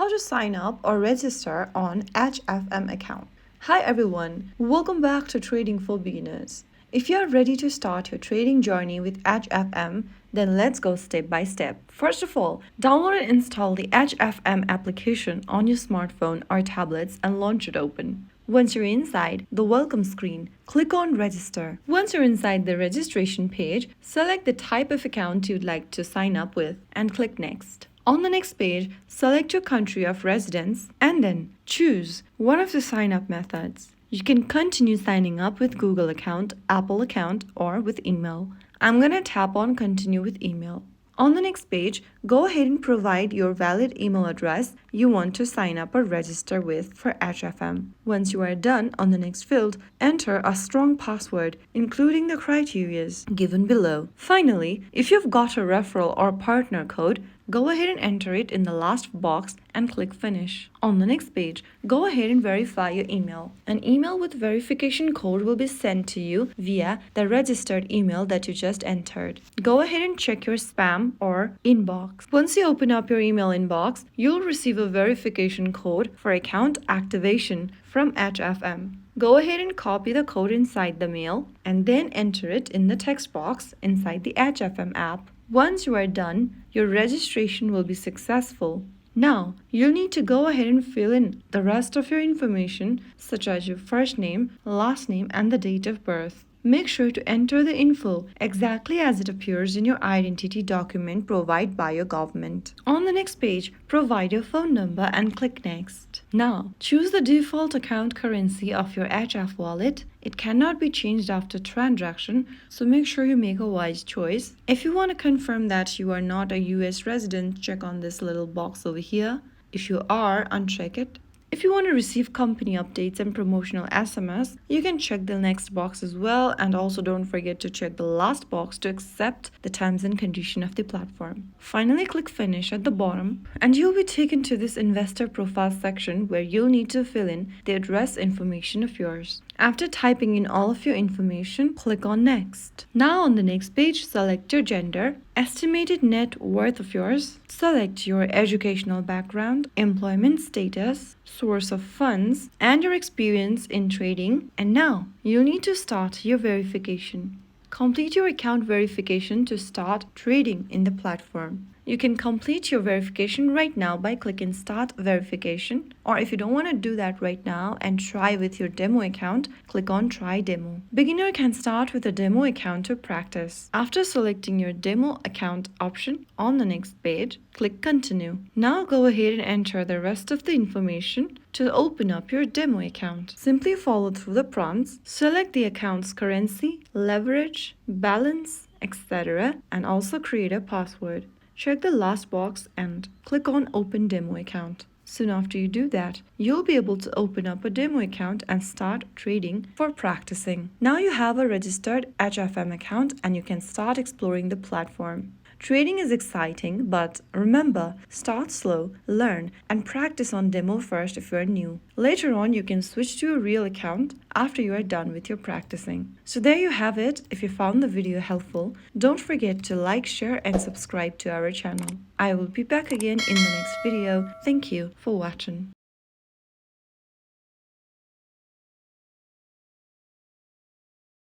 how to sign up or register on HFM account. Hi everyone, welcome back to Trading for Beginners. If you are ready to start your trading journey with HFM, then let's go step by step. First of all, download and install the HFM application on your smartphone or tablets and launch it open. Once you're inside the welcome screen, click on Register. Once you're inside the registration page, select the type of account you'd like to sign up with and click Next. On the next page, select your country of residence and then choose one of the sign-up methods. You can continue signing up with Google account, Apple account, or with email. I'm going to tap on Continue with email. On the next page, go ahead and provide your valid email address you want to sign up or register with for HFM. Once you are done, on the next field, enter a strong password, including the criteria given below. Finally, if you've got a referral or partner code, go ahead and enter it in the last box and click Finish. On the next page, go ahead and verify your email. An email with verification code will be sent to you via the registered email that you just entered. Go ahead and check your spam or inbox. Once you open up your email inbox, you'll receive a verification code for account activation from HFM. Go ahead and copy the code inside the mail and then enter it in the text box inside the HFM app. Once you are done, your registration will be successful. Now, you'll need to go ahead and fill in the rest of your information, such as your first name, last name, and the date of birth. Make sure to enter the info exactly as it appears in your identity document provided by your government. On the next page, provide your phone number and click Next. Now, choose the default account currency of your HF wallet. It cannot be changed after transaction, so make sure you make a wise choice. If you want to confirm that you are not a US resident, check on this little box over here. If you are, uncheck it. If you want to receive company updates and promotional SMS, you can check the next box as well, and also don't forget to check the last box to accept the terms and conditions of the platform. Finally, click Finish at the bottom and you'll be taken to this investor profile section where you'll need to fill in the address information of yours. After typing in all of your information, click on Next. Now on the next page, select your gender, estimated net worth of yours, select your educational background, employment status, source of funds, and your experience in trading. And now you need to start your verification. Complete your account verification to start trading in the platform. You can complete your verification right now by clicking Start Verification, or if you don't want to do that right now and try with your demo account, click on Try Demo. Beginner can start with a demo account to practice. After selecting your demo account option on the next page, click Continue. Now go ahead and enter the rest of the information to open up your demo account. Simply follow through the prompts, select the account's currency, leverage, balance, etc., and also create a password. Check the last box and click on Open Demo Account. Soon after you do that, you'll be able to open up a demo account and start trading for practicing. Now you have a registered HFM account and you can start exploring the platform. Trading is exciting, but remember, start slow, learn, and practice on demo first if you are new. Later on, you can switch to a real account after you are done with your practicing. So there you have it. If you found the video helpful, don't forget to like, share, and subscribe to our channel. I will be back again in the next video. Thank you for watching.